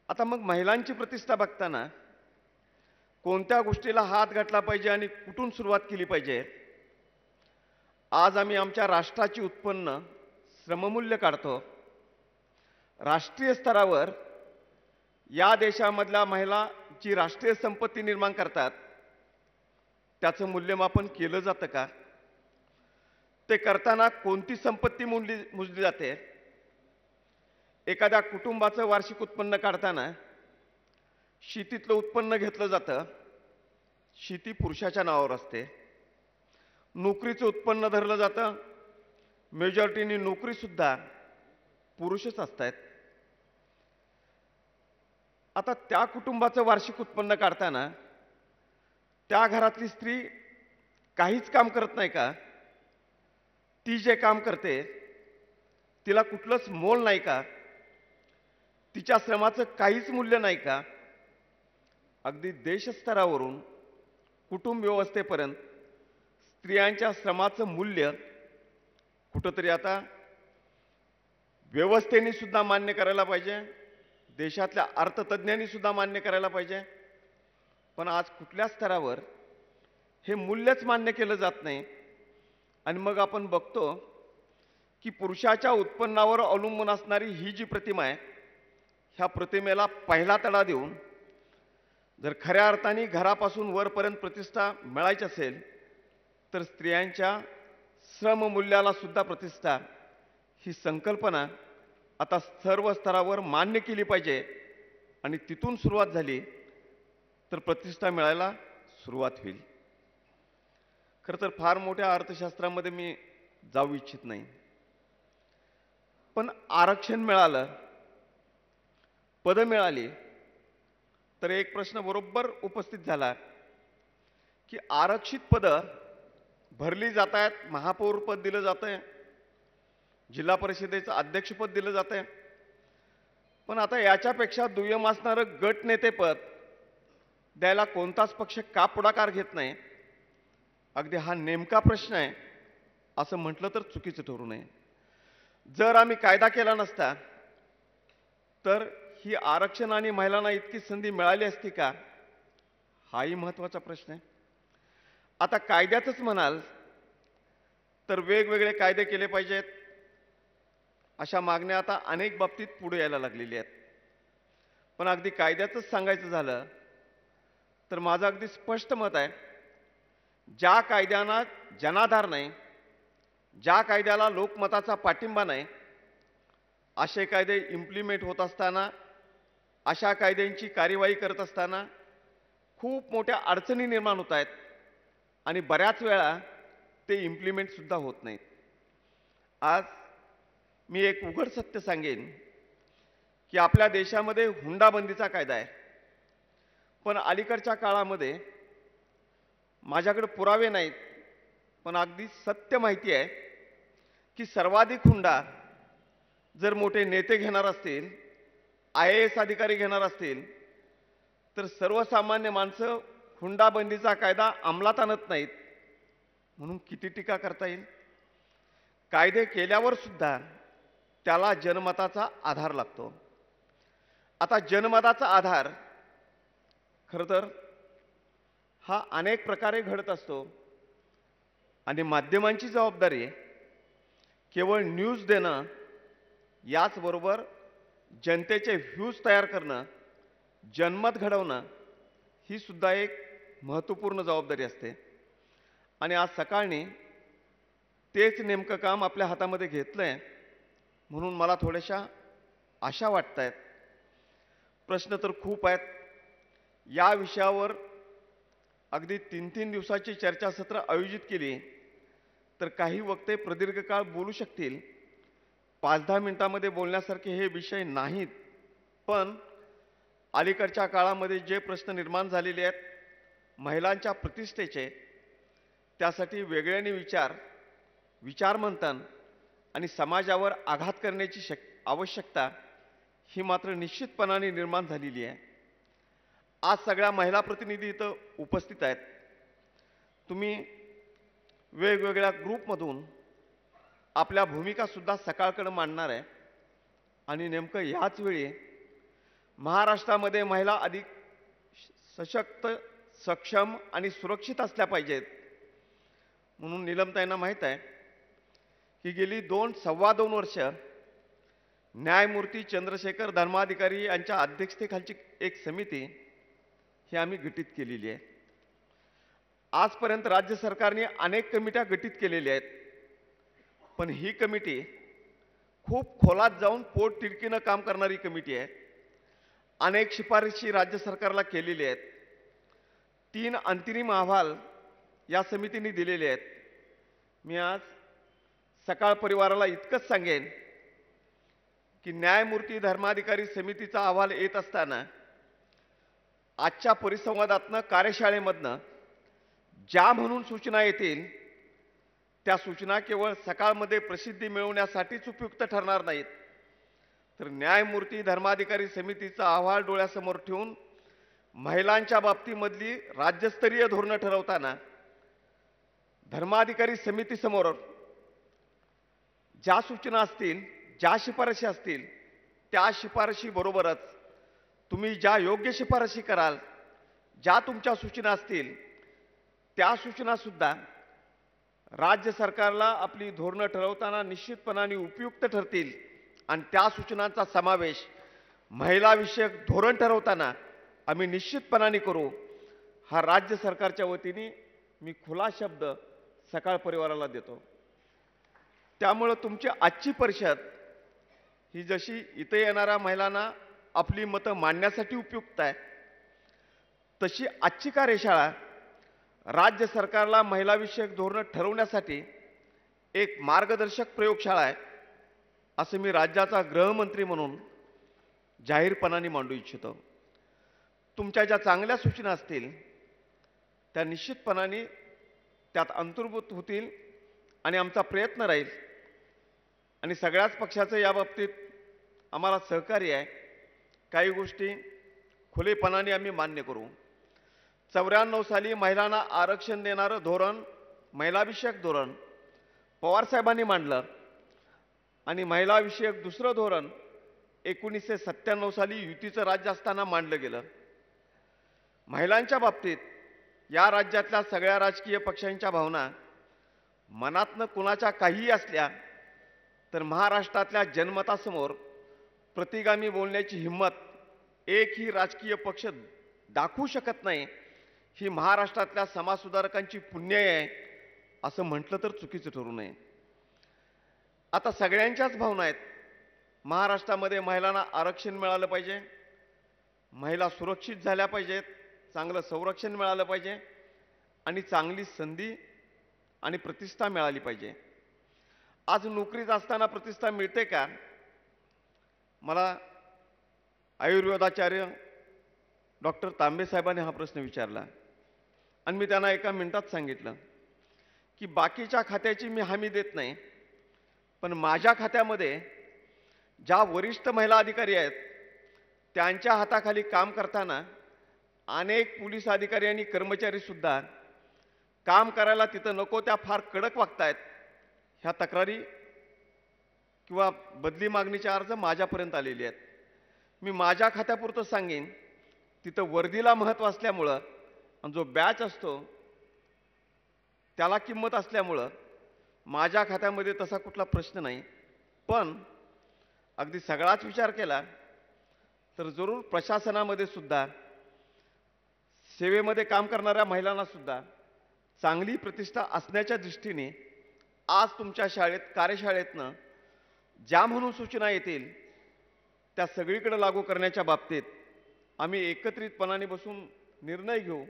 आता मग महिलांची प्रतिष्ठा बघताना कोणत्या गोष्टीला हात घातला पाहिजे आणि कुठून सुरुवात केली पाहिजे? आज आम्ही आमच्या राष्ट्राची उत्पन्न श्रममूल्य काढतो. राष्ट्रीय स्तरावर या देशामधल्या महिला जी राष्ट्रीय संपत्ती निर्माण करतात त्याचं मूल्यमापन केलं जातं का? ते करताना कोणती संपत्ती मोजली जाते? एखाद्या कुटुंबाचं वार्षिक उत्पन्न काढताना शेतीतलं उत्पन्न घेतलं जातं. शेती पुरुषाच्या नावावर असते. नोकरीचं उत्पन्न धरलं जातं. मेजॉरिटीनी नोकरीसुद्धा पुरुषच असतात. आता त्या कुटुंबाचं वार्षिक उत्पन्न काढताना त्या घरातली स्त्री काहीच काम करत नाही का? ती जे काम करते तिला कुठलंच मोल नाही का? तिच्या श्रमाचं काहीच मूल्य नाही का? अगदी देशस्तरावरून कुटुंब व्यवस्थेपर्यंत स्त्रियांच्या श्रमाचं मूल्य कुठंतरी आता व्यवस्थेने सुद्धा मान्य करायला पाहिजे. देशातल्या अर्थतज्ञांनी सुद्धा मान्य करायला पाहिजे. पण आज कुठल्या स्तरावर हे मूल्यच मान्य केलं जात नाही. आणि मग आपण बघतो की पुरुषाच्या उत्पन्नावर अवलंबून असणारी ही जी प्रतिमा आहे, ह्या प्रतिमेला पहिला तडा देऊन जर खऱ्या अर्थाने घरापासून वरपर्यंत प्रतिष्ठा मिळायची असेल तर स्त्रियांच्या श्रममूल्याला सुद्धा प्रतिष्ठा ही संकल्पना आता सर्व स्तरावर मान्य केली पाहिजे. आणि तिथून सुरुवात झाली तर प्रतिष्ठा मिळायला सुरुवात होईल. खरं तर फार मोठ्या अर्थशास्त्रामध्ये मी जाऊ इच्छित नाही, पण आरक्षण मिळालं, पदं मिळाली तर एक प्रश्न बरोबर उपस्थित झाला की आरक्षित पदं भरली जात आहेत. महापौर पद दिलं जातंय, जिल्हा परिषदेचं अध्यक्षपद दिलं जातंय. पण आता याच्यापेक्षा दुय्यम असणारं गट नेतेपद द्यायला कोणताच पक्ष का पुढाकार घेत नाही? अगदी हा नेमका प्रश्न आहे असं म्हटलं तर चुकीचं ठरू नये. जर आम्ही कायदा केला नसता तर ही आरक्षण आणि महिलांना इतकी संधी मिळाली असती का? हाही महत्त्वाचा प्रश्न आहे. आता कायद्यातच म्हणाल तर वेगवेगळे कायदे केले पाहिजेत, अशा मागण्या आता अनेक बाबतीत पुढे यायला लागलेल्या आहेत. पण अगदी कायद्यातच सांगायचं झालं तर माझं अगदी स्पष्ट मत आहे, ज्या कायद्यांना जनाधार नाही, ज्या कायद्याला लोकमताचा पाठिंबा नाही, असे कायदे इम्प्लिमेंट होत असताना, अशा कायद्यांची कार्यवाही करत असताना खूप मोठ्या अडचणी निर्माण होत आहेत आणि बऱ्याच वेळा ते इम्प्लिमेंट सुद्धा होत नाहीत. आज मी एक उघड सत्य सांगेन की आपल्या देशामध्ये हुंडाबंदीचा कायदा आहे. पण अलीकडच्या काळामध्ये माझ्याकडे पुरावे नाहीत, पण अगदी सत्य माहिती आहे की सर्वाधिक हुंडा जर मोठे नेते घेणार असतील, IAS अधिकारी घेणार असतील, तर सर्वसामान्य माणसं हुंडाबंदीचा कायदा अंमलात आणत नाहीत. म्हणून किती टीका करता येईल? कायदे केल्यावर सुद्धा त्याला जनमताचा आधार लागतो. आता जनमताचा आधार खरं तर हा अनेक प्रकारे घडत असतो आणि माध्यमांची जबाबदारी केवळ न्यूज देणं याचबरोबर जनतेचे व्ह्यूज तयार करणं, जनमत घडवणं ही सुद्धा एक महत्त्वपूर्ण जबाबदारी असते. आणि आज सकाळनी तेच नेमकं काम आपल्या हातामध्ये घेतलंय म्हणून मला थोड्याशा आशा वाटतायत. प्रश्न तर खूप आहेत. या विषयावर अगदी 3-3 दिवसाची चर्चासत्र आयोजित केली तर काही वक्ते प्रदीर्घ काळ बोलू शकतील. 5-10 मिनिटांमध्ये बोलण्यासारखे हे विषय नाहीत. पण अलीकडच्या काळामध्ये जे प्रश्न निर्माण झालेले आहेत महिलांच्या प्रतिष्ठेचे, त्यासाठी वेगळ्याने विचारमंथन आणि समाजावर आघात करण्याची आवश्यकता ही मात्र निश्चितपणाने निर्माण झालेली आहे. आज सगळ्या महिला प्रतिनिधी इथं उपस्थित आहेत. तुम्ही वेगवेगळ्या ग्रुपमधून आपल्या भूमिका सुद्धा सकाळकडे मांडणार आहे आणि नेमकं ह्याच वेळी महाराष्ट्रामध्ये महिला अधिक सशक्त, सक्षम आणि सुरक्षित असल्या पाहिजेत म्हणून नीलमताईंना माहीत आहे की गेली सव्वा दोन वर्ष न्यायमूर्ती चंद्रशेखर धर्माधिकारी यांच्या अध्यक्षतेखालची एक समिती ही आम्ही गठीत केलेली आहे. आजपर्यंत राज्य सरकारने अनेक कमिट्या गठीत केलेल्या आहेत, पण ही कमिटी खूप खोलात जाऊन पोटतिडकीनं काम करणारी कमिटी आहे. अनेक शिफारशी राज्य सरकारला केलेली आहेत. 3 अंतरिम अहवाल या समितीने दिलेले आहेत. मी आज सकाळ परिवाराला इतकंच सांगेन की न्यायमूर्ती धर्माधिकारी समितीचा अहवाल येत असताना आजच्या परिसंवादातनं, कार्यशाळेमधनं ज्या म्हणून सूचना येतील त्या सूचना केवळ सकाळमध्ये प्रसिद्धी मिळवण्यासाठीच उपयुक्त ठरणार नाहीत, तर न्यायमूर्ती धर्माधिकारी समितीचा अहवाल डोळ्यासमोर ठेवून महिलांच्या बाबतीमधली राज्यस्तरीय धोरणं ठरवताना धर्माधिकारी समितीसमोर ज्या सूचना असतील, ज्या शिफारशी असतील, त्या शिफारशीबरोबरच तुम्ही ज्या योग्य शिफारशी कराल, ज्या तुमच्या सूचना असतील त्या सूचनासुद्धा राज्य सरकारला आपली धोरणं ठरवताना निश्चितपणाने उपयुक्त ठरतील आणि त्या सूचनांचा समावेश महिलाविषयक धोरण ठरवताना आम्ही निश्चितपणाने करू, हा राज्य सरकारच्या वतीने मी खुला शब्द सकाळ परिवाराला देतो. त्यामुळे तुमची आजची परिषद ही जशी इथे येणाऱ्या महिलांना आपली मतं मांडण्यासाठी उपयुक्त आहे, तशी आजची कार्यशाळा राज्य सरकारला महिलाविषयक धोरणं ठरवण्यासाठी एक मार्गदर्शक प्रयोगशाळा आहे, असं मी राज्याचा गृहमंत्री म्हणून जाहीरपणाने मांडू इच्छितो. तुमच्या ज्या चांगल्या सूचना असतील त्या निश्चितपणाने त्यात अंतर्भूत होतील आणि आमचा प्रयत्न राहील आणि सगळ्याच पक्षाचं या बाबतीत आम्हाला सहकार्य आहे. काही गोष्टी खुलेपणाने आम्ही मान्य करू. 94 साली महिलांना आरक्षण देणारं धोरण, महिलाविषयक धोरण पवारसाहेबांनी मांडलं आणि महिलाविषयक दुसरं धोरण 1997 साली युतीचं राज्य असताना मांडलं गेलं. महिलांच्या बाबतीत या राज्यातल्या सगळ्या राजकीय पक्षांच्या भावना मनातनं कुणाच्या काहीही असल्या तर महाराष्ट्रातल्या जनमतासमोर प्रतिगामी बोलण्याची हिंमत एकही राजकीय पक्ष दाखवू शकत नाही. ही महाराष्ट्रातल्या समाजसुधारकांची पुण्याई आहे असं म्हटलं तर चुकीचं ठरू नये. आता सगळ्यांच्याच भावना आहेत. महाराष्ट्रामध्ये महिलांना आरक्षण मिळालं पाहिजे, महिला सुरक्षित झाल्या पाहिजेत, चांगलं संरक्षण मिळालं पाहिजे आणि चांगली संधी आणि प्रतिष्ठा मिळाली पाहिजे. आज नोकरीत असताना प्रतिष्ठा मिळते का? मला आयुर्वेदाचार्य डॉक्टर तांबे साहेबांनी हा प्रश्न विचारला आणि मी त्यांना एका मिनिटात सांगितलं की बाकीच्या खात्याची मी हमी देत नाही, पण माझ्या खात्यामध्ये ज्या वरिष्ठ महिला अधिकारी आहेत त्यांच्या हाताखाली काम करताना अनेक पोलीस अधिकारी आणि कर्मचारी सुद्धा काम करायला तिथं नको त्या फार कडक वागतायत. ह्या तक्रारी किंवा बदली मागणीचे अर्ज माझ्यापर्यंत आलेले आहेत. मी माझ्या खात्यापुरतं सांगेन, तिथं वर्दीला महत्त्व असल्यामुळं आणि जो बॅच असतो त्याला किंमत असल्यामुळं माझ्या खात्यामध्ये तसा कुठला प्रश्न नाही. पण अगदी सगळाच विचार केला तर जरूर प्रशासनामध्ये सुद्धा, सेवेमध्ये काम करणाऱ्या महिलांना सुद्धा चांगली प्रतिष्ठा असण्याच्या दृष्टीने आज तुमच्या शाळेत, कार्यशाळेतनं ज्या म्हणून सूचना येतील त्या सगळीकडे लागू करण्याच्या बाबतीत आम्ही एकत्रितपणाने बसून निर्णय घेऊ.